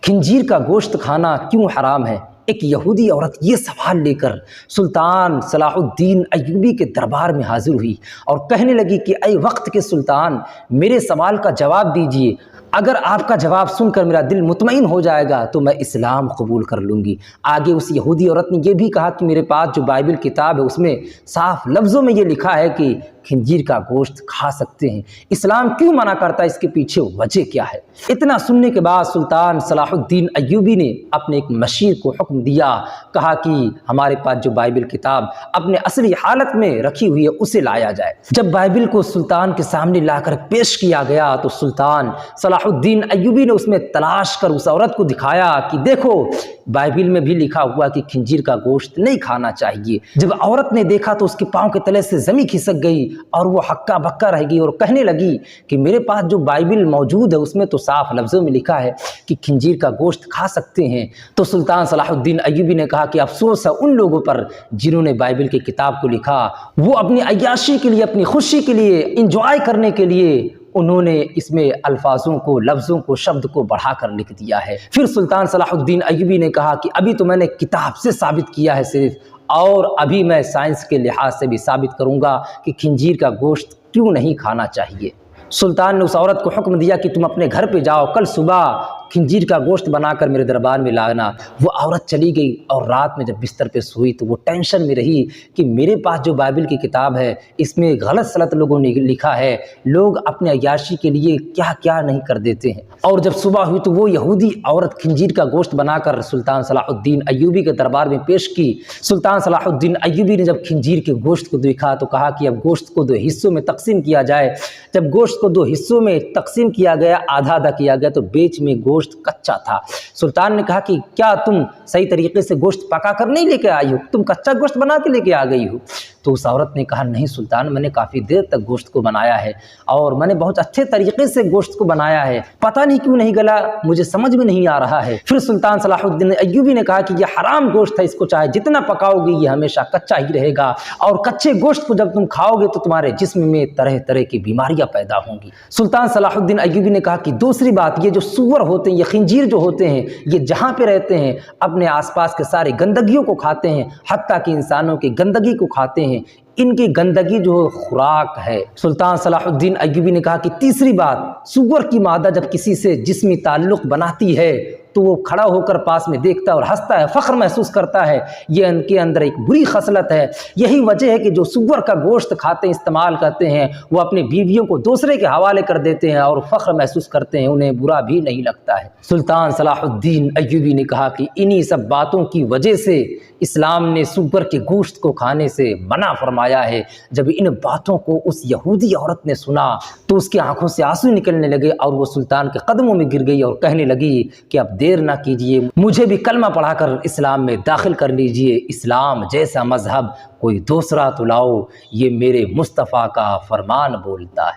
खंजीर का गोश्त खाना क्यों हराम है। एक यहूदी औरत ये सवाल लेकर सुल्तान सलाहुद्दीन अय्यूबी के दरबार में हाजिर हुई और कहने लगी कि ऐ वक्त के सुल्तान, मेरे सवाल का जवाब दीजिए। अगर आपका जवाब सुनकर मेरा दिल मुतमईन हो जाएगा तो मैं इस्लाम कबूल कर लूँगी। आगे उस यहूदी औरत ने यह भी कहा कि मेरे पास जो बाइबल किताब है उसमें साफ लफ्ज़ों में ये लिखा है कि खंजीर का गोश्त खा सकते हैं। इस्लाम क्यों मना करता है, इसके पीछे वजह क्या है। इतना सुनने के बाद सुल्तान सलाहुद्दीन अय्यूबी ने अपने एक मशीर को हुक्म दिया, कहा कि हमारे पास जो बाइबल किताब अपने असली हालत में रखी हुई है उसे लाया जाए। जब बाइबल को सुल्तान के सामने लाकर पेश किया गया तो सुल्तान सलाहुद्दीन अय्यूबी ने उसमें तलाश कर उस औरत को दिखाया कि देखो, बाइबल में भी लिखा हुआ कि खंजीर का गोश्त नहीं खाना चाहिए। जब औरत ने देखा तो उसके पाँव के तले से ज़मीन खिसक गई और वो हक्का बक्का रह गई और कहने लगी कि मेरे पास जो बाइबल मौजूद है उसमें तो साफ लफ्ज़ों में लिखा है कि खंजीर का गोश्त खा सकते हैं। तो सुल्तान सलाहुद्दीन अय्यूबी ने कहा कि अफसोस है उन लोगों पर जिन्होंने बाइबल की किताब को लिखा, वो अपनी अय्याशी के लिए, अपनी खुशी के लिए, इंजॉय करने के लिए उन्होंने इसमें अल्फाजों को, लफ्ज़ों को, शब्द को बढ़ाकर लिख दिया है। फिर सुल्तान सलाहुद्दीन अय्यूबी ने कहा कि अभी तो मैंने किताब से साबित किया है सिर्फ, और अभी मैं साइंस के लिहाज से भी साबित करूंगा कि खंजीर का गोश्त क्यों नहीं खाना चाहिए। सुल्तान ने उस औरत को हुक्म दिया कि तुम अपने घर पे जाओ, कल सुबह खंजीर का गोश्त बनाकर मेरे दरबार में लाना। वो औरत चली गई और रात में जब बिस्तर पे सोई तो वो टेंशन में रही कि मेरे पास जो बाइबल की किताब है इसमें गलत सलत लोगों ने लिखा है, लोग अपने अय्याशी के लिए क्या क्या नहीं कर देते हैं। और जब सुबह हुई तो वो यहूदी औरत खंजीर का गोश्त बनाकर सुल्तान सलाहुद्दीन अय्यूबी के दरबार में पेश की। सुल्तान सलाहुद्दीन अय्यूबी ने जब खंजीर के गोश्त को देखा तो कहा कि अब गोश्त को 2 हिस्सों में तकसीम किया जाए। जब गोश्त को 2 हिस्सों में तकसीम किया गया, आधा आधा किया गया, तो बीच में गोश्त कच्चा था। सुल्तान ने कहा कि क्या तुम सही तरीके से गोश्त पका कर नहीं लेके आई हो, तुम कच्चा गोश्त बना के लेके आ गई हो। तो उस औरत ने कहा नहीं सुल्तान, मैंने काफ़ी देर तक गोश्त को बनाया है और मैंने बहुत अच्छे तरीके से गोश्त को बनाया है, पता नहीं क्यों नहीं गला, मुझे समझ में नहीं आ रहा है। फिर सुल्तान सलाहुद्दीन अय्यूबी ने कहा कि यह हराम गोश्त है, इसको चाहे जितना पकाओगे ये हमेशा कच्चा ही रहेगा, और कच्चे गोश्त को जब तुम खाओगे तो तुम्हारे जिस्म में तरह तरह की बीमारियां पैदा होंगी। सुल्तान सलाहुद्दीन अय्यूबी ने कहा कि दूसरी बात, ये जो सूअर होते हैं, ये खंजीर जो होते हैं, ये जहाँ पे रहते हैं अपने आसपास के सारे गंदगियों को खाते हैं, हत्ता कि इंसानों की गंदगी को खाते हैं। इनकी गंदगी जो खुराक है। सुल्तान सलाहुद्दीन अय्यूबी ने कहा कि तीसरी बात, सूअर की मादा जब किसी से जिस्मी ताल्लुक़ बनाती है तो वो खड़ा होकर पास में देखता है और हंसता है, फ़ख्र महसूस करता है। ये उनके अंदर एक बुरी खसलत है। यही वजह है कि जो सूअर का गोश्त खाते हैं, इस्तेमाल करते हैं, वो अपनी बीवियों को दूसरे के हवाले कर देते हैं और फ़ख्र महसूस करते हैं, उन्हें बुरा भी नहीं लगता है। सुल्तान सलाहुद्दीन अय्यूबी ने कहा कि इन्हीं सब बातों की वजह से इस्लाम ने सूअर के गोश्त को खाने से मना फरमाया है। जब इन बातों को उस यहूदी औरत ने सुना तो उसकी आंखों से आंसू निकलने लगे और वो सुल्तान के कदमों में गिर गई और कहने लगी कि अब देर ना कीजिए, मुझे भी कलमा पढ़ाकर इस्लाम में दाखिल कर लीजिए। इस्लाम जैसा मजहब कोई दूसरा तो लाओ, ये मेरे मुस्तफ़ा का फरमान बोलता है।